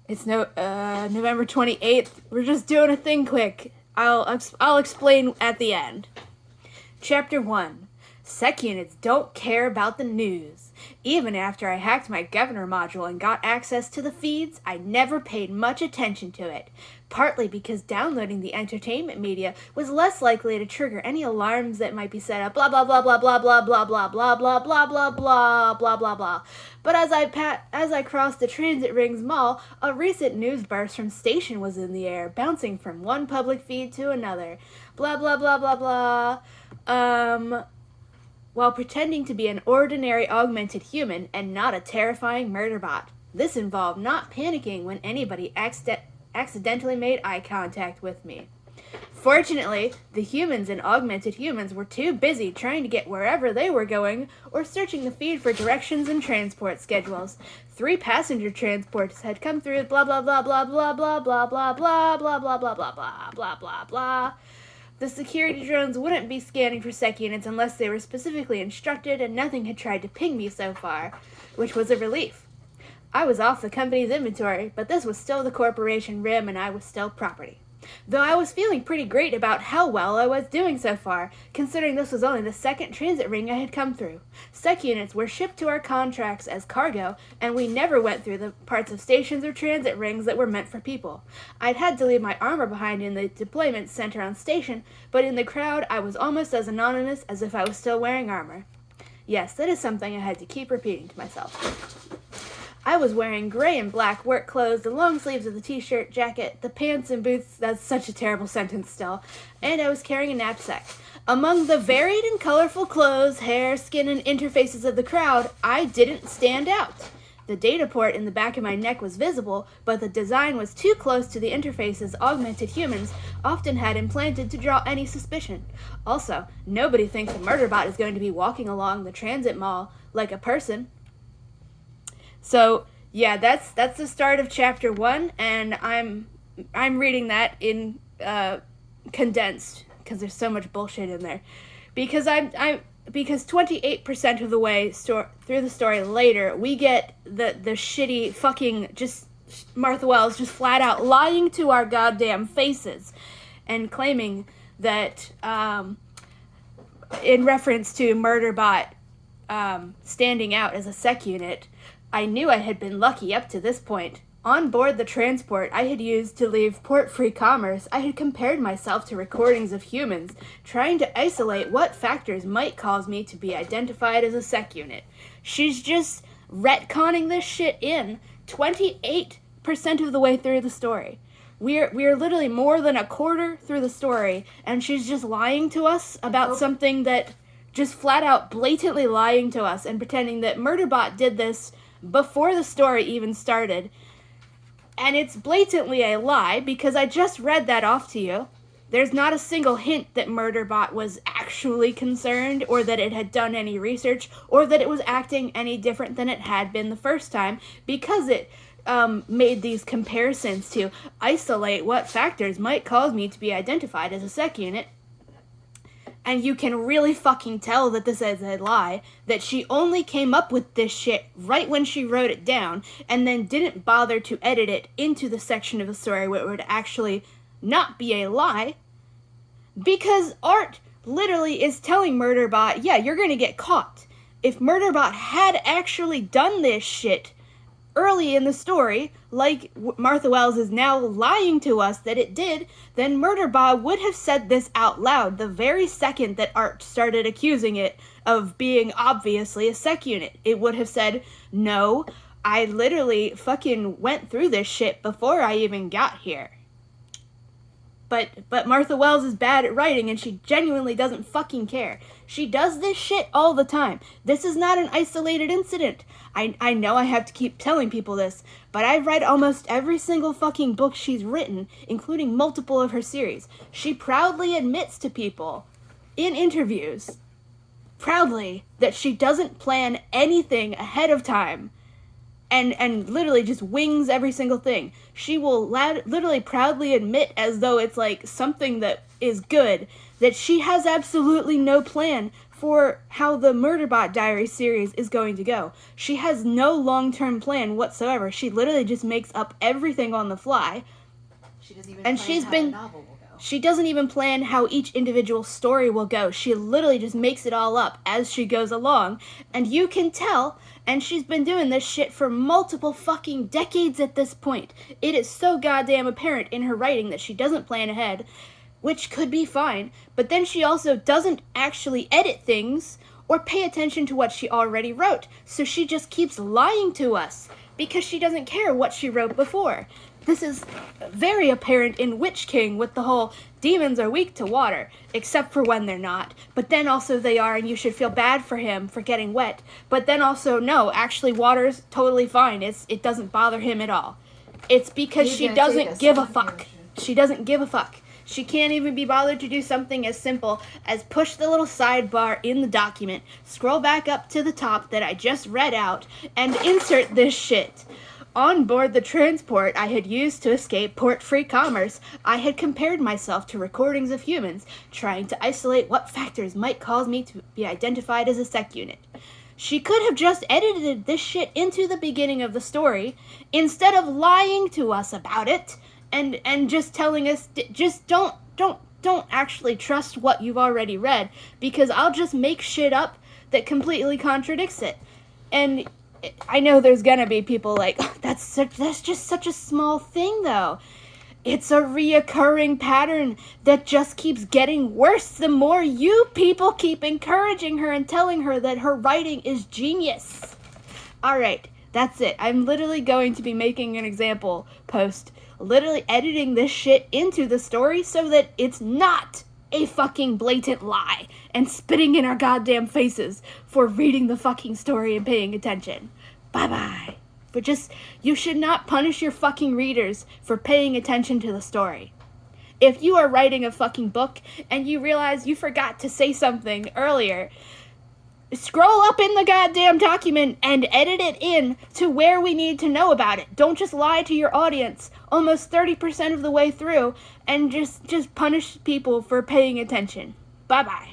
It's November 28th. We're just doing a thing quick. I'll explain at the end. Chapter 1. Sec units don't care about the news. Even after I hacked my governor module and got access to the feeds, I never paid much attention to it. Partly because downloading the entertainment media was less likely to trigger any alarms that might be set up, blah blah blah blah blah blah blah blah blah blah blah blah blah blah blah blah. But as I crossed the Transit Rings Mall, a recent news burst from Station was in the air, bouncing from one public feed to another. Blah blah blah blah blah. While pretending to be an ordinary augmented human and not a terrifying murder bot. This involved not panicking when anybody accidentally made eye contact with me. Fortunately, the humans and augmented humans were too busy trying to get wherever they were going or searching the feed for directions and transport schedules. 3 passenger transports had come through blah blah blah blah blah blah blah blah blah blah blah blah blah blah blah blah blah. The security drones wouldn't be scanning for sec units unless they were specifically instructed, and nothing had tried to ping me so far, which was a relief. I was off the company's inventory, but this was still the corporation RIM and I was still property. Though I was feeling pretty great about how well I was doing so far, considering this was only the second transit ring I had come through. Sec units were shipped to our contracts as cargo, and we never went through the parts of stations or transit rings that were meant for people. I'd had to leave my armor behind in the deployment center on station, but in the crowd I was almost as anonymous as if I was still wearing armor. Yes, that is something I had to keep repeating to myself. I was wearing gray and black work clothes, the long sleeves of the t-shirt, jacket, the pants and boots, that's such a terrible sentence still, and I was carrying a knapsack. Among the varied and colorful clothes, hair, skin, and interfaces of the crowd, I didn't stand out. The data port in the back of my neck was visible, but the design was too close to the interfaces augmented humans often had implanted to draw any suspicion. Also, nobody thinks a murder bot is going to be walking along the transit mall like a person. So, yeah, that's the start of chapter 1, and I'm reading that in condensed because there's so much bullshit in there. Because 28% of the way through the story later, we get the shitty fucking just Martha Wells just flat out lying to our goddamn faces and claiming that in reference to Murderbot standing out as a sec unit. I knew I had been lucky up to this point. On board the transport I had used to leave Port-Free Commerce, I had compared myself to recordings of humans, trying to isolate what factors might cause me to be identified as a sec unit. She's just retconning this shit in 28% of the way through the story. We're literally more than a quarter through the story, and she's just lying to us about something that just flat out blatantly lying to us and pretending that Murderbot did this before the story even started. And it's blatantly a lie because I just read that off to you. There's not a single hint that Murderbot was actually concerned or that it had done any research or that it was acting any different than it had been the first time because it made these comparisons to isolate what factors might cause me to be identified as a sec unit. And you can really fucking tell that this is a lie, that she only came up with this shit right when she wrote it down, and then didn't bother to edit it into the section of the story where it would actually not be a lie, because Art literally is telling Murderbot, yeah, you're gonna get caught. If Murderbot had actually done this shit early in the story, like Martha Wells is now lying to us that it did, then Murderbot would have said this out loud the very second that Art started accusing it of being obviously a sec unit. It would have said, no, I literally fucking went through this shit before I even got here. But Martha Wells is bad at writing and she genuinely doesn't fucking care. She does this shit all the time. This is not an isolated incident. I know I have to keep telling people this, but I've read almost every single fucking book she's written, including multiple of her series. She proudly admits to people in interviews, proudly, that she doesn't plan anything ahead of time. And literally just wings every single thing. She will literally proudly admit, as though it's like something that is good, that she has absolutely no plan for how the Murderbot Diary series is going to go. She has no long-term plan whatsoever. She literally just makes up everything on the fly. She doesn't even And plan she's how been- the novel will go. She doesn't even plan how each individual story will go. She literally just makes it all up as she goes along. And you can tell, and she's been doing this shit for multiple fucking decades at this point. It is so goddamn apparent in her writing that she doesn't plan ahead, which could be fine, but then she also doesn't actually edit things or pay attention to what she already wrote. So she just keeps lying to us because she doesn't care what she wrote before. This is very apparent in Witch King with the whole demons are weak to water, except for when they're not. But then also they are, and you should feel bad for him for getting wet. But then also, no, actually water's totally fine. It doesn't bother him at all. It's because He's she gonna take doesn't us give a on the fuck. ocean. She doesn't give a fuck. She can't even be bothered to do something as simple as push the little sidebar in the document, scroll back up to the top that I just read out, and insert this shit. On board the transport I had used to escape port-free commerce, I had compared myself to recordings of humans, trying to isolate what factors might cause me to be identified as a sec unit. She could have just edited this shit into the beginning of the story, instead of lying to us about it, and just telling us, just don't actually trust what you've already read, because I'll just make shit up that completely contradicts it. And I know there's gonna be people like, oh, that's just such a small thing, though. It's a reoccurring pattern that just keeps getting worse the more you people keep encouraging her and telling her that her writing is genius. Alright, that's it. I'm literally going to be making an example post, literally editing this shit into the story so that it's not a fucking blatant lie and spitting in our goddamn faces for reading the fucking story and paying attention. Bye-bye. But you should not punish your fucking readers for paying attention to the story. If you are writing a fucking book and you realize you forgot to say something earlier, scroll up in the goddamn document and edit it in to where we need to know about it. Don't just lie to your audience almost 30% of the way through and just punish people for paying attention. Bye-bye.